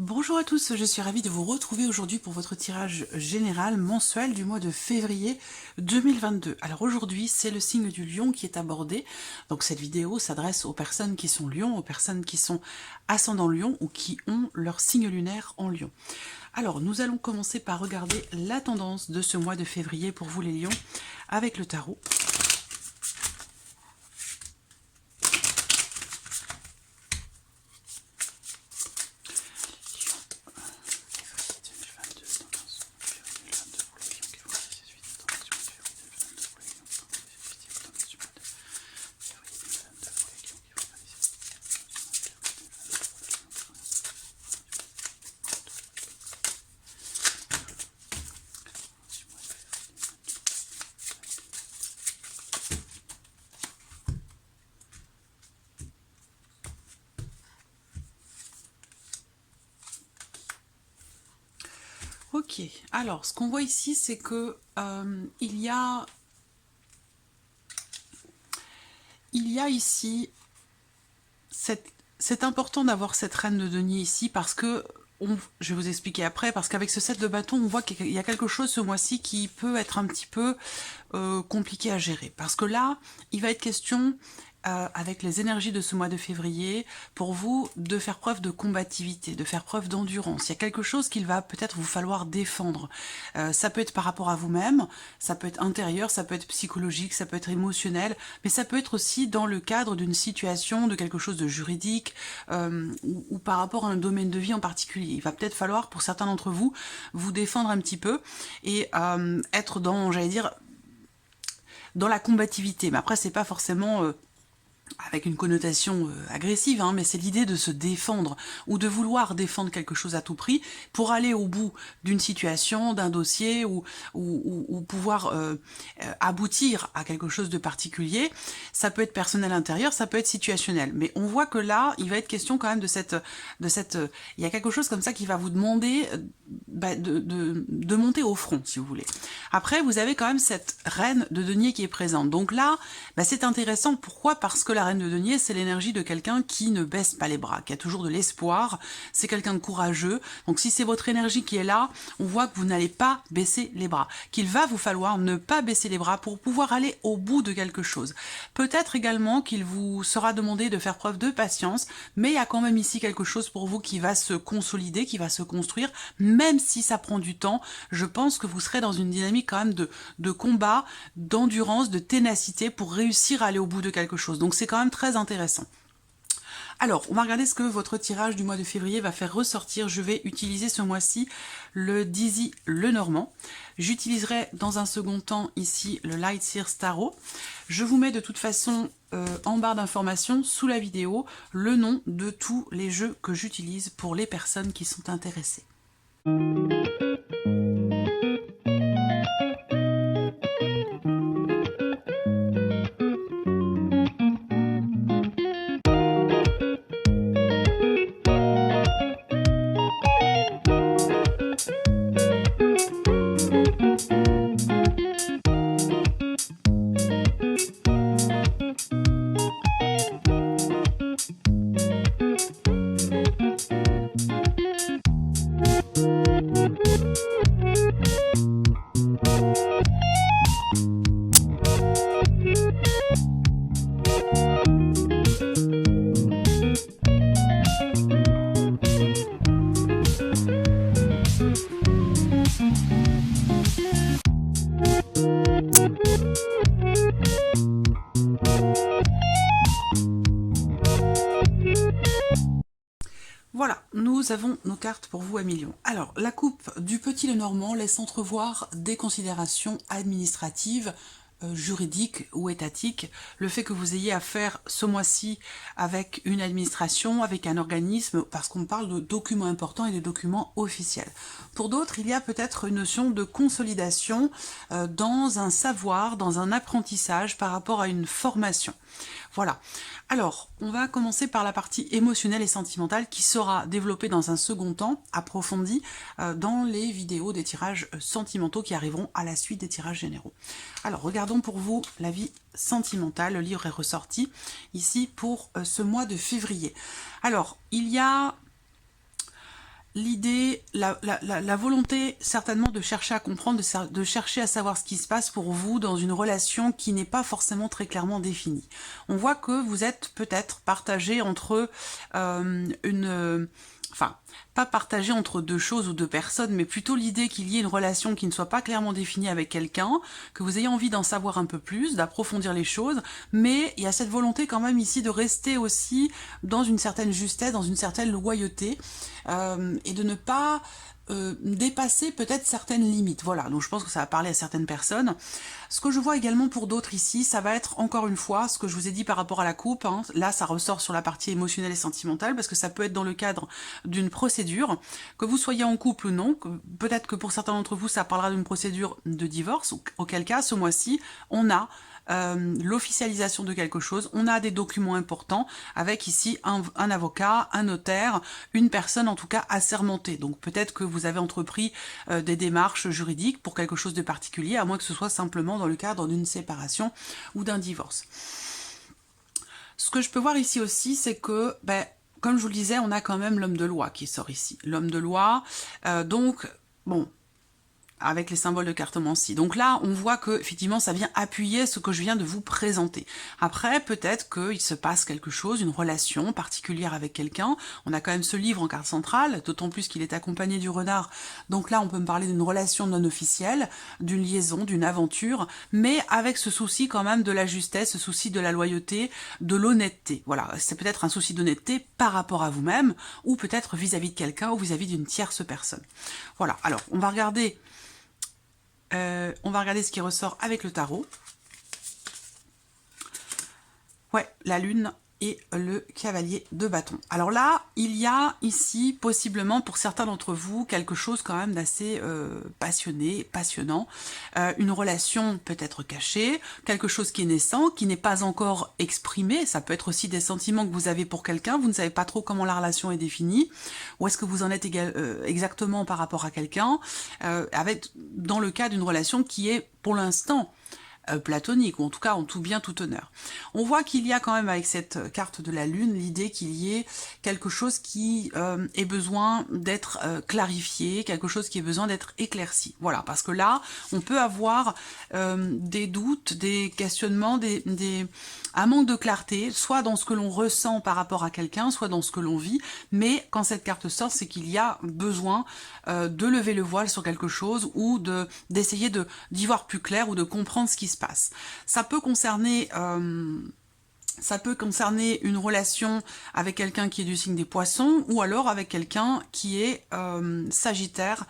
Bonjour à tous, je suis ravie de vous retrouver aujourd'hui pour votre tirage général mensuel du mois de février 2022. Alors aujourd'hui, c'est le signe du lion qui est abordé. Donc cette vidéo s'adresse aux personnes qui sont lions, aux personnes qui sont ascendant lion ou qui ont leur signe lunaire en lion. Alors nous allons commencer par regarder la tendance de ce mois de février pour vous les lions avec le tarot. Ok, alors ce qu'on voit ici, c'est que il y a ici, c'est important d'avoir cette reine de denier ici parce que, je vais vous expliquer après, parce qu'avec ce 7 de bâton, on voit qu'il y a quelque chose ce mois-ci qui peut être un petit peu compliqué à gérer. Parce que là, il va être question, avec les énergies de ce mois de février, pour vous, de faire preuve de combativité, de faire preuve d'endurance. Il y a quelque chose qu'il va peut-être vous falloir défendre. Ça peut être par rapport à vous-même, ça peut être intérieur, ça peut être psychologique, ça peut être émotionnel, mais ça peut être aussi dans le cadre d'une situation, de quelque chose de juridique, ou par rapport à un domaine de vie en particulier. Il va peut-être falloir, pour certains d'entre vous, vous défendre un petit peu et être dans, j'allais dire, dans la combativité. Mais après, c'est pas forcément avec une connotation agressive, hein, mais c'est l'idée de se défendre ou de vouloir défendre quelque chose à tout prix pour aller au bout d'une situation, d'un dossier ou pouvoir aboutir à quelque chose de particulier. Ça peut être personnel intérieur, ça peut être situationnel. Mais on voit que là, il va être question quand même il y a quelque chose comme ça qui va vous demander de monter au front, si vous voulez. Après, vous avez quand même cette reine de denier qui est présente. Donc là, c'est intéressant. Pourquoi? Parce que la reine de denier, c'est l'énergie de quelqu'un qui ne baisse pas les bras, qui a toujours de l'espoir. C'est quelqu'un de courageux. Donc si c'est votre énergie qui est là, on voit que vous n'allez pas baisser les bras. Qu'il va vous falloir ne pas baisser les bras pour pouvoir aller au bout de quelque chose. Peut-être également qu'il vous sera demandé de faire preuve de patience, mais il y a quand même ici quelque chose pour vous qui va se consolider, qui va se construire, même si ça prend du temps. Je pense que vous serez dans une dynamique quand même de combat, d'endurance, de ténacité pour réussir à aller au bout de quelque chose. Donc c'est quand même très intéressant. Alors, on va regarder ce que votre tirage du mois de février va faire ressortir. Je vais utiliser ce mois-ci le Dizzy Lenormand. J'utiliserai dans un second temps ici le Light Sears Tarot. Je vous mets de toute façon en barre d'informations sous la vidéo le nom de tous les jeux que j'utilise pour les personnes qui sont intéressées. Voilà, nous avons nos cartes pour vous à millions. Alors, la coupe du Petit Lenormand laisse entrevoir des considérations administratives, juridiques ou étatiques. Le fait que vous ayez affaire ce mois-ci avec une administration, avec un organisme, parce qu'on parle de documents importants et de documents officiels. Pour d'autres, il y a peut-être une notion de consolidation dans un savoir, dans un apprentissage par rapport à une formation. Voilà. Alors, on va commencer par la partie émotionnelle et sentimentale qui sera développée dans un second temps, approfondie, dans les vidéos des tirages sentimentaux qui arriveront à la suite des tirages généraux. Alors, regardons pour vous la vie sentimentale. Le livre est ressorti ici pour ce mois de février. Alors, il y a l'idée, la volonté certainement de chercher à comprendre, de chercher à savoir ce qui se passe pour vous dans une relation qui n'est pas forcément très clairement définie. On voit que vous êtes peut-être partagé entre enfin, pas partagé entre deux choses ou deux personnes, mais plutôt l'idée qu'il y ait une relation qui ne soit pas clairement définie avec quelqu'un, que vous ayez envie d'en savoir un peu plus, d'approfondir les choses, mais il y a cette volonté quand même ici de rester aussi dans une certaine justesse, dans une certaine loyauté, et de ne pas dépasser peut-être certaines limites. Voilà, donc je pense que ça va parler à certaines personnes. Ce que je vois également pour d'autres ici, ça va être encore une fois ce que je vous ai dit par rapport à la coupe. Hein. Là, ça ressort sur la partie émotionnelle et sentimentale parce que ça peut être dans le cadre d'une procédure, que vous soyez en couple ou non. Peut-être que pour certains d'entre vous, ça parlera d'une procédure de divorce, auquel cas, ce mois-ci, on a l'officialisation de quelque chose, on a des documents importants avec ici un avocat, un notaire, une personne en tout cas assermentée. Donc peut-être que vous avez entrepris des démarches juridiques pour quelque chose de particulier, à moins que ce soit simplement dans le cadre d'une séparation ou d'un divorce. Ce que je peux voir ici aussi, c'est que, comme je vous le disais, on a quand même l'homme de loi qui sort ici. L'homme de loi, donc, bon, avec les symboles de cartomancie. Donc là, on voit que effectivement, ça vient appuyer ce que je viens de vous présenter. Après, peut-être qu'il se passe quelque chose, une relation particulière avec quelqu'un. On a quand même ce livre en carte centrale, d'autant plus qu'il est accompagné du renard. Donc là, on peut me parler d'une relation non officielle, d'une liaison, d'une aventure, mais avec ce souci quand même de la justesse, ce souci de la loyauté, de l'honnêteté. Voilà, c'est peut-être un souci d'honnêteté par rapport à vous-même, ou peut-être vis-à-vis de quelqu'un, ou vis-à-vis d'une tierce personne. Voilà, alors, on va regarder ce qui ressort avec le tarot. Ouais, la lune et le cavalier de bâton. Alors là, il y a ici, possiblement, pour certains d'entre vous, quelque chose quand même d'assez passionnant. Une relation peut-être cachée, quelque chose qui est naissant, qui n'est pas encore exprimé. Ça peut être aussi des sentiments que vous avez pour quelqu'un, vous ne savez pas trop comment la relation est définie, où est-ce que vous en êtes exactement par rapport à quelqu'un, dans le cas d'une relation qui est, pour l'instant, platonique, ou en tout cas en tout bien tout honneur. On voit qu'il y a quand même avec cette carte de la lune l'idée qu'il y ait quelque chose qui ait besoin d'être clarifié, quelque chose qui ait besoin d'être éclairci. Voilà, parce que là, on peut avoir des doutes, des questionnements, un manque de clarté, soit dans ce que l'on ressent par rapport à quelqu'un, soit dans ce que l'on vit, mais quand cette carte sort, c'est qu'il y a besoin de lever le voile sur quelque chose ou d'essayer d'y voir plus clair ou de comprendre ce qui se passe. Ça peut concerner une relation avec quelqu'un qui est du signe des poissons ou alors avec quelqu'un qui est sagittaire,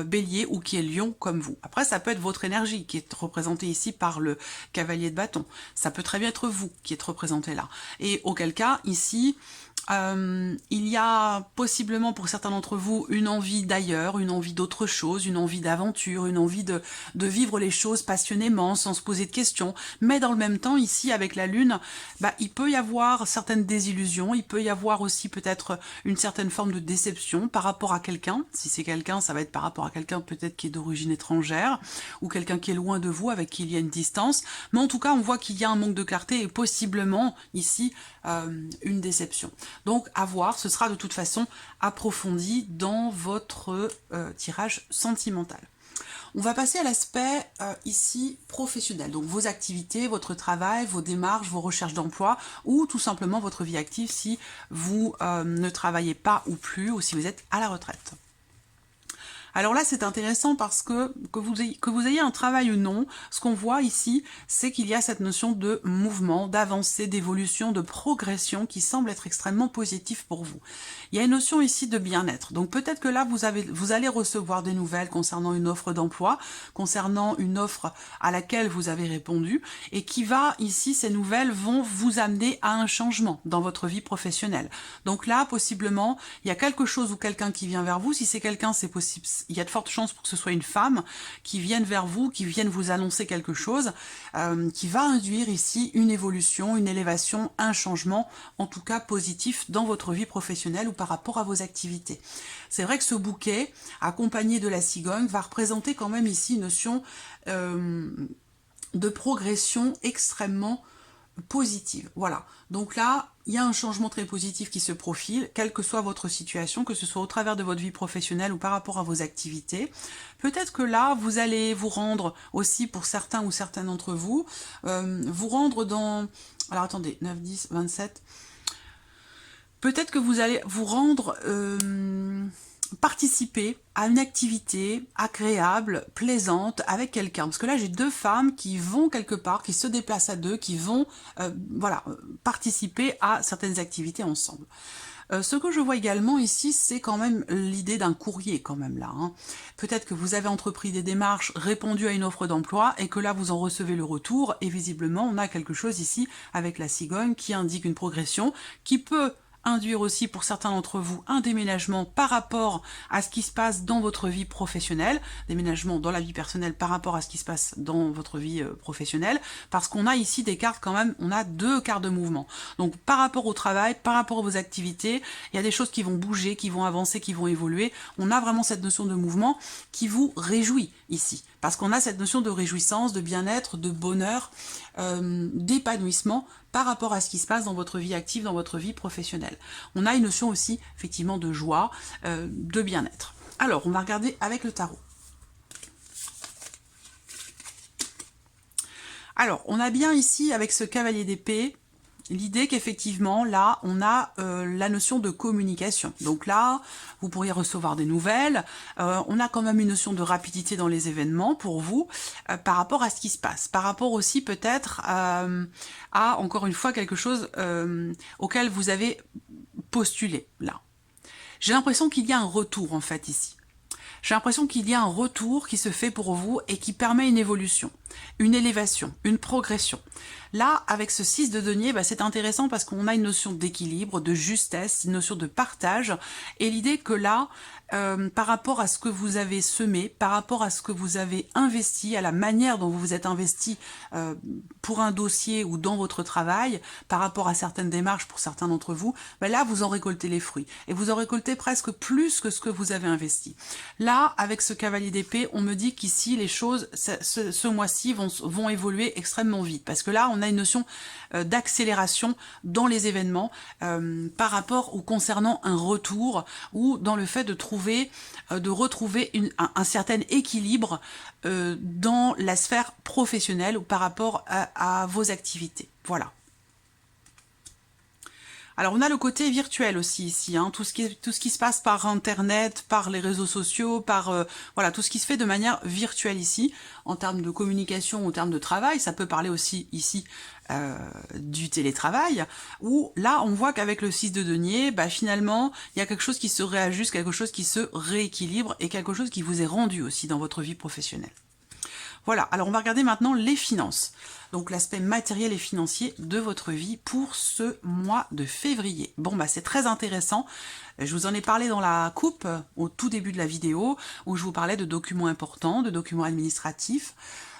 bélier ou qui est lion comme vous. Après, ça peut être votre énergie qui est représentée ici par le cavalier de bâton. Ça peut très bien être vous qui êtes représenté là. Et auquel cas, ici, il y a possiblement pour certains d'entre vous une envie d'ailleurs, une envie d'autre chose, une envie d'aventure, une envie de vivre les choses passionnément, sans se poser de questions. Mais dans le même temps, ici, avec la lune, il peut y avoir certaines désillusions, il peut y avoir aussi peut-être une certaine forme de déception par rapport à quelqu'un. Si c'est quelqu'un, ça va être par rapport à quelqu'un peut-être qui est d'origine étrangère, ou quelqu'un qui est loin de vous, avec qui il y a une distance. Mais en tout cas, on voit qu'il y a un manque de clarté et possiblement, ici, une déception. Donc à voir, ce sera de toute façon approfondi dans votre tirage sentimental. On va passer à l'aspect ici professionnel, donc vos activités, votre travail, vos démarches, vos recherches d'emploi ou tout simplement votre vie active si vous ne travaillez pas ou plus ou si vous êtes à la retraite. Alors là, c'est intéressant parce que vous ayez un travail ou non, ce qu'on voit ici, c'est qu'il y a cette notion de mouvement, d'avancée, d'évolution, de progression qui semble être extrêmement positif pour vous. Il y a une notion ici de bien-être. Donc peut-être que là, vous allez recevoir des nouvelles concernant une offre d'emploi, concernant une offre à laquelle vous avez répondu et qui va, ici, ces nouvelles vont vous amener à un changement dans votre vie professionnelle. Donc là, possiblement, il y a quelque chose ou quelqu'un qui vient vers vous. Si c'est quelqu'un, c'est possible. Il y a de fortes chances pour que ce soit une femme qui vienne vers vous, qui vienne vous annoncer quelque chose, qui va induire ici une évolution, une élévation, un changement, en tout cas positif dans votre vie professionnelle ou par rapport à vos activités. C'est vrai que ce bouquet, accompagné de la cigogne, va représenter quand même ici une notion de progression extrêmement positive. Voilà. Donc là, il y a un changement très positif qui se profile, quelle que soit votre situation, que ce soit au travers de votre vie professionnelle ou par rapport à vos activités. Peut-être que là, vous allez vous rendre aussi, pour certains ou certains d'entre vous, vous rendre dans... Alors attendez, 9, 10, 27... Peut-être que vous allez vous rendre, participer à une activité agréable, plaisante avec quelqu'un. Parce que là, j'ai deux femmes qui vont quelque part, qui se déplacent à deux, qui vont voilà, participer à certaines activités ensemble. Ce que je vois également ici, c'est quand même l'idée d'un courrier quand même là. Hein. Peut-être que vous avez entrepris des démarches, répondu à une offre d'emploi et que là vous en recevez le retour et visiblement on a quelque chose ici avec la cigogne qui indique une progression qui peut induire aussi pour certains d'entre vous un déménagement par rapport à ce qui se passe dans votre vie professionnelle, déménagement dans la vie personnelle par rapport à ce qui se passe dans votre vie professionnelle, parce qu'on a ici des cartes quand même, on a deux cartes de mouvement. Donc par rapport au travail, par rapport à vos activités, il y a des choses qui vont bouger, qui vont avancer, qui vont évoluer. On a vraiment cette notion de mouvement qui vous réjouit ici, parce qu'on a cette notion de réjouissance, de bien-être, de bonheur, d'épanouissement par rapport à ce qui se passe dans votre vie active, dans votre vie professionnelle. On a une notion aussi, effectivement, de joie, de bien-être. Alors, on va regarder avec le tarot. Alors, on a bien ici, avec ce cavalier d'épée, l'idée qu'effectivement, là, on a la notion de communication. Donc là, vous pourriez recevoir des nouvelles. On a quand même une notion de rapidité dans les événements pour vous, par rapport à ce qui se passe. Par rapport aussi peut-être à, encore une fois, quelque chose auquel vous avez postulé, là. J'ai l'impression qu'il y a un retour, en fait, ici. J'ai l'impression qu'il y a un retour qui se fait pour vous et qui permet une évolution, une élévation, une progression. Là, avec ce 6 de denier, bah, c'est intéressant parce qu'on a une notion d'équilibre, de justesse, une notion de partage. Et l'idée que là, par rapport à ce que vous avez semé, par rapport à ce que vous avez investi, à la manière dont vous vous êtes investi pour un dossier ou dans votre travail, par rapport à certaines démarches pour certains d'entre vous, bah là, vous en récoltez les fruits. Et vous en récoltez presque plus que ce que vous avez investi. Là, avec ce cavalier d'épée, on me dit qu'ici, les choses, ce mois-ci, vont évoluer extrêmement vite. Parce que là, on a une notion d'accélération dans les événements par rapport ou concernant un retour ou dans le fait de retrouver un certain équilibre dans la sphère professionnelle ou par rapport à vos activités. Voilà. Alors on a le côté virtuel aussi ici, hein, tout ce qui se passe par internet, par les réseaux sociaux, par voilà, tout ce qui se fait de manière virtuelle ici, en termes de communication, en termes de travail. Ça peut parler aussi ici du télétravail, où là on voit qu'avec le 6 de denier, bah, finalement il y a quelque chose qui se réajuste, quelque chose qui se rééquilibre et quelque chose qui vous est rendu aussi dans votre vie professionnelle. Voilà, alors on va regarder maintenant les finances. Donc l'aspect matériel et financier de votre vie pour ce mois de février. Bon, bah c'est très intéressant. Je vous en ai parlé dans la coupe au tout début de la vidéo où je vous parlais de documents importants, de documents administratifs,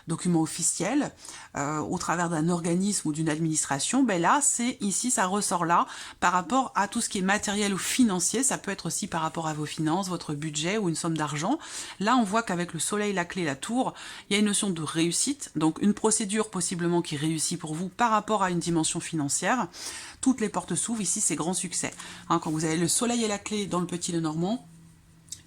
documents officiels, au travers d'un organisme ou d'une administration. Ben là, c'est ici, ça ressort là, par rapport à tout ce qui est matériel ou financier. Ça peut être aussi par rapport à vos finances, votre budget ou une somme d'argent. Là, on voit qu'avec le soleil, la clé, la tour, il y a une notion de réussite, donc une procédure possiblement qui réussit pour vous par rapport à une dimension financière. Toutes les portes s'ouvrent, ici, c'est grand succès. Hein, quand vous avez le soleil et la clé dans le petit Lenormand,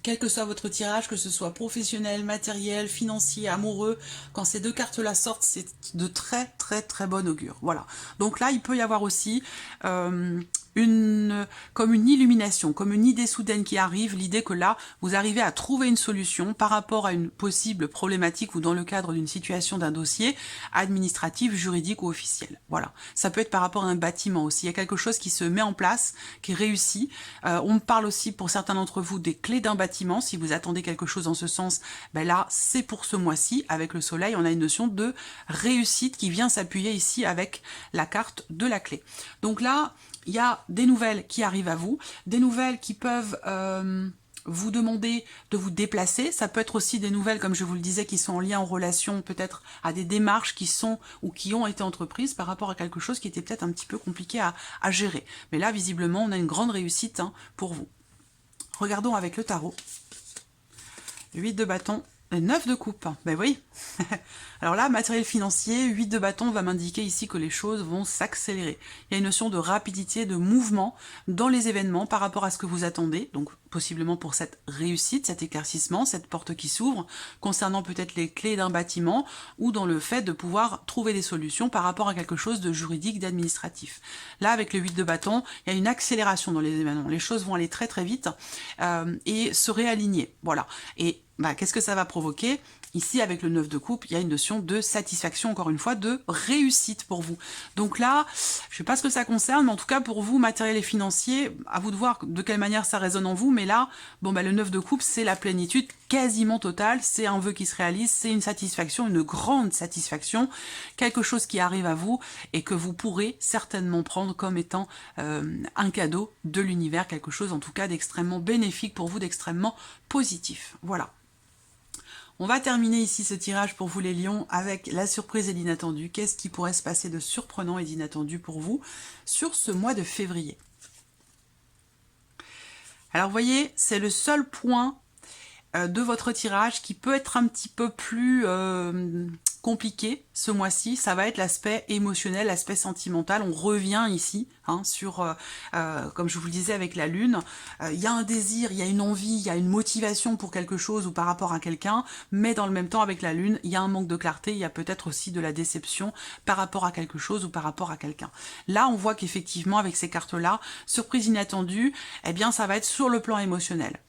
quel que soit votre tirage, que ce soit professionnel, matériel, financier, amoureux, quand ces deux cartes-là sortent, c'est de très très très bon augure. Voilà. Donc là, il peut y avoir aussi comme une illumination, comme une idée soudaine qui arrive, l'idée que là, vous arrivez à trouver une solution par rapport à une possible problématique ou dans le cadre d'une situation d'un dossier administratif, juridique ou officiel. Voilà. Ça peut être par rapport à un bâtiment aussi. Il y a quelque chose qui se met en place, qui réussit. On me parle aussi pour certains d'entre vous des clés d'un bâtiment. Si vous attendez quelque chose en ce sens, ben là, c'est pour ce mois-ci. Avec le soleil, on a une notion de réussite qui vient s'appuyer ici avec la carte de la clé. Donc là, il y a des nouvelles qui arrivent à vous, des nouvelles qui peuvent vous demander de vous déplacer. Ça peut être aussi des nouvelles, comme je vous le disais, qui sont en lien en relation peut-être à des démarches qui sont ou qui ont été entreprises par rapport à quelque chose qui était peut-être un petit peu compliqué à gérer. Mais là, visiblement, on a une grande réussite pour vous. Regardons avec le tarot. Le 8 de bâton 9 de coupe, ben oui. Alors là, matériel financier, 8 de bâton va m'indiquer ici que les choses vont s'accélérer. Il y a une notion de rapidité, de mouvement dans les événements par rapport à ce que vous attendez, donc possiblement pour cette réussite, cet éclaircissement, cette porte qui s'ouvre, concernant peut-être les clés d'un bâtiment ou dans le fait de pouvoir trouver des solutions par rapport à quelque chose de juridique, d'administratif. Là, avec le 8 de bâton, il y a une accélération dans les événements. Les choses vont aller très très vite et se réaligner. Voilà. Et qu'est-ce que ça va provoquer? Ici, avec le 9 de coupe, il y a une notion de satisfaction, encore une fois, de réussite pour vous. Donc là, je ne sais pas ce que ça concerne, mais en tout cas, pour vous, matériel et financier, à vous de voir de quelle manière ça résonne en vous, mais là, le 9 de coupe, c'est la plénitude quasiment totale, c'est un vœu qui se réalise, c'est une satisfaction, une grande satisfaction, quelque chose qui arrive à vous et que vous pourrez certainement prendre comme étant un cadeau de l'univers, quelque chose en tout cas d'extrêmement bénéfique pour vous, d'extrêmement positif. Voilà. On va terminer ici ce tirage pour vous les lions avec la surprise et l'inattendu. Qu'est-ce qui pourrait se passer de surprenant et d'inattendu pour vous sur ce mois de février? Alors vous voyez, c'est le seul point de votre tirage qui peut être un petit peu plus compliqué ce mois-ci, ça va être l'aspect émotionnel, l'aspect sentimental. On revient ici sur, comme je vous le disais avec la lune, il y a un désir, il y a une envie, il y a une motivation pour quelque chose ou par rapport à quelqu'un, mais dans le même temps avec la lune, il y a un manque de clarté, il y a peut-être aussi de la déception par rapport à quelque chose ou par rapport à quelqu'un. Là, on voit qu'effectivement, avec ces cartes-là, surprise inattendue, eh bien, ça va être sur le plan émotionnel.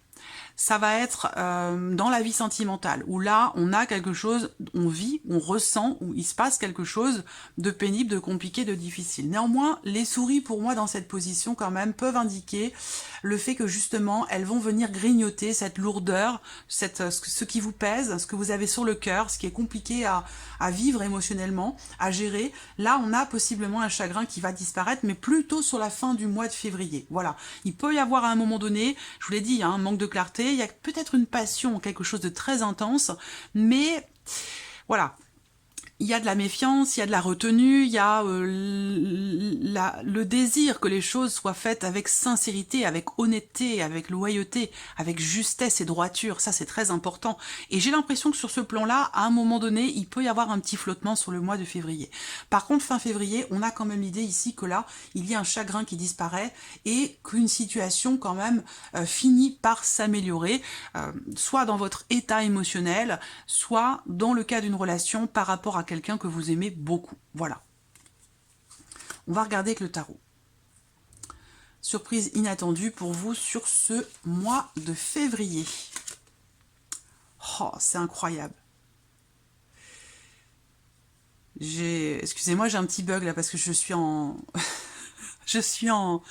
Ça va être dans la vie sentimentale, où là, on a quelque chose, on vit, on ressent, où il se passe quelque chose de pénible, de compliqué, de difficile. Néanmoins, les souris, pour moi, dans cette position, quand même, peuvent indiquer le fait que, justement, elles vont venir grignoter cette lourdeur, ce qui vous pèse, ce que vous avez sur le cœur, ce qui est compliqué à vivre émotionnellement, à gérer. Là, on a possiblement un chagrin qui va disparaître, mais plutôt sur la fin du mois de février. Voilà. Il peut y avoir à un moment donné, je vous l'ai dit, un manque de clarté, il y a peut-être une passion, quelque chose de très intense, mais voilà. Il y a de la méfiance, il y a de la retenue, il y a le désir que les choses soient faites avec sincérité, avec honnêteté, avec loyauté, avec justesse et droiture. Ça, c'est très important. Et j'ai l'impression que sur ce plan-là, à un moment donné, il peut y avoir un petit flottement sur le mois de février. Par contre, fin février, on a quand même l'idée ici que là, il y a un chagrin qui disparaît et qu'une situation quand même finit par s'améliorer, soit dans votre état émotionnel, soit dans le cas d'une relation par rapport à quelqu'un que vous aimez beaucoup. Voilà. On va regarder avec le tarot. Surprise inattendue pour vous sur ce mois de février. Oh, c'est incroyable. Excusez-moi, j'ai un petit bug là parce que je suis en... je suis en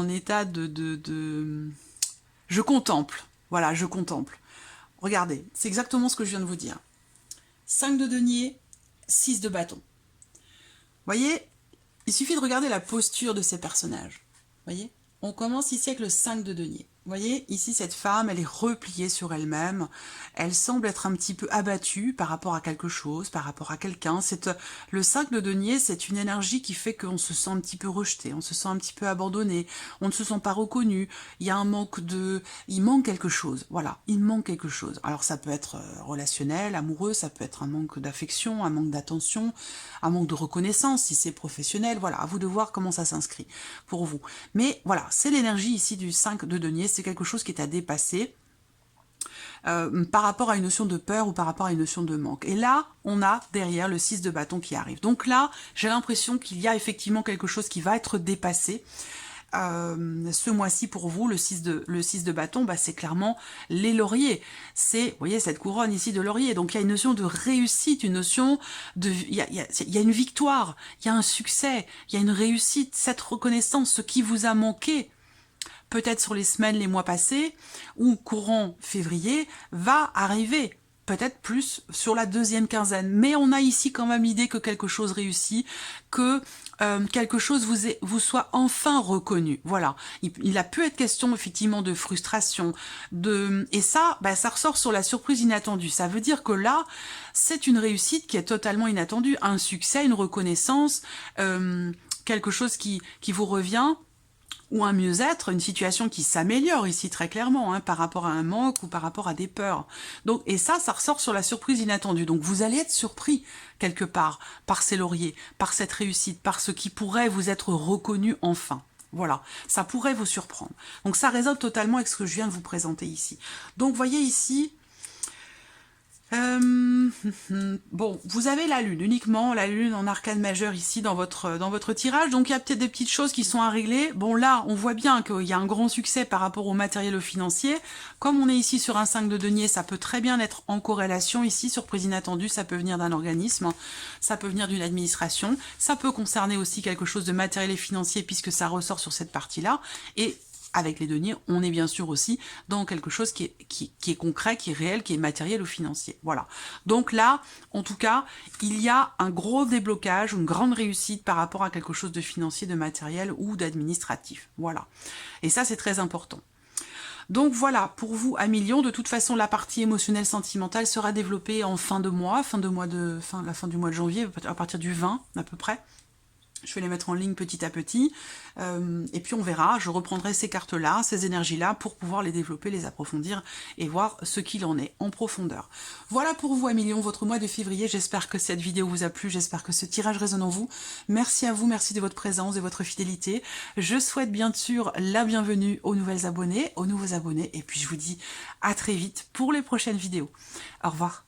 état de... Je contemple. Voilà, je contemple. Regardez, c'est exactement ce que je viens de vous dire. 5 de denier, 6 de bâton. Vous voyez, il suffit de regarder la posture de ces personnages. Vous voyez, on commence ici avec le 5 de denier. Vous voyez, ici, cette femme, elle est repliée sur elle-même. Elle semble être un petit peu abattue par rapport à quelque chose, par rapport à quelqu'un. Le 5 de denier, c'est une énergie qui fait qu'on se sent un petit peu rejeté, on se sent un petit peu abandonné, on ne se sent pas reconnu. Il y a un manque de... Il manque quelque chose, voilà, il manque quelque chose. Alors, ça peut être relationnel, amoureux, ça peut être un manque d'affection, un manque d'attention, un manque de reconnaissance, si c'est professionnel. Voilà, à vous de voir comment ça s'inscrit pour vous. Mais voilà, c'est l'énergie ici du 5 de denier. C'est quelque chose qui est à dépasser par rapport à une notion de peur ou par rapport à une notion de manque. Et là, on a derrière le 6 de bâton qui arrive. Donc là, j'ai l'impression qu'il y a effectivement quelque chose qui va être dépassé. Ce mois-ci pour vous, le 6 de bâton, c'est clairement les lauriers. C'est, vous voyez, cette couronne ici de laurier. Donc il y a une notion de réussite, une notion de... Il y a une victoire, il y a un succès, il y a une réussite, cette reconnaissance, ce qui vous a manqué, peut-être sur les semaines, les mois passés, ou courant février, va arriver. Peut-être plus sur la deuxième quinzaine. Mais on a ici quand même l'idée que quelque chose réussit, que quelque chose vous soit enfin reconnu. Voilà. Il a pu être question effectivement de frustration. Et ça, ça ressort sur la surprise inattendue. Ça veut dire que là, c'est une réussite qui est totalement inattendue. Un succès, une reconnaissance, quelque chose qui vous revient ou un mieux-être, une situation qui s'améliore ici très clairement, hein, par rapport à un manque ou par rapport à des peurs. Donc, et ça ressort sur la surprise inattendue. Donc vous allez être surpris quelque part par ces lauriers, par cette réussite, par ce qui pourrait vous être reconnu enfin. Voilà, ça pourrait vous surprendre. Donc ça résonne totalement avec ce que je viens de vous présenter ici. Donc voyez ici, bon, vous avez la lune, uniquement la lune en arcane majeur ici dans votre tirage, donc il y a peut-être des petites choses qui sont à régler. Bon là, on voit bien qu'il y a un grand succès par rapport au matériel, au financier. Comme on est ici sur un 5 de denier, ça peut très bien être en corrélation ici, surprise inattendue, ça peut venir d'un organisme, ça peut venir d'une administration, ça peut concerner aussi quelque chose de matériel et financier puisque ça ressort sur cette partie-là, et avec les deniers, on est bien sûr aussi dans quelque chose qui est concret, qui est réel, qui est matériel ou financier. Voilà. Donc là, en tout cas, il y a un gros déblocage, une grande réussite par rapport à quelque chose de financier, de matériel ou d'administratif. Voilà. Et ça, c'est très important. Donc voilà, pour vous, à million, de toute façon, la partie émotionnelle, sentimentale sera développée en fin de mois, la fin du mois de janvier, à partir du 20 à peu près. Je vais les mettre en ligne petit à petit, et puis on verra, je reprendrai ces cartes-là, ces énergies-là, pour pouvoir les développer, les approfondir, et voir ce qu'il en est en profondeur. Voilà pour vous, Amilion, votre mois de février. J'espère que cette vidéo vous a plu, j'espère que ce tirage résonne en vous. Merci à vous, merci de votre présence, de votre fidélité. Je souhaite bien sûr la bienvenue aux nouvelles abonnés, aux nouveaux abonnés, et puis je vous dis à très vite pour les prochaines vidéos. Au revoir.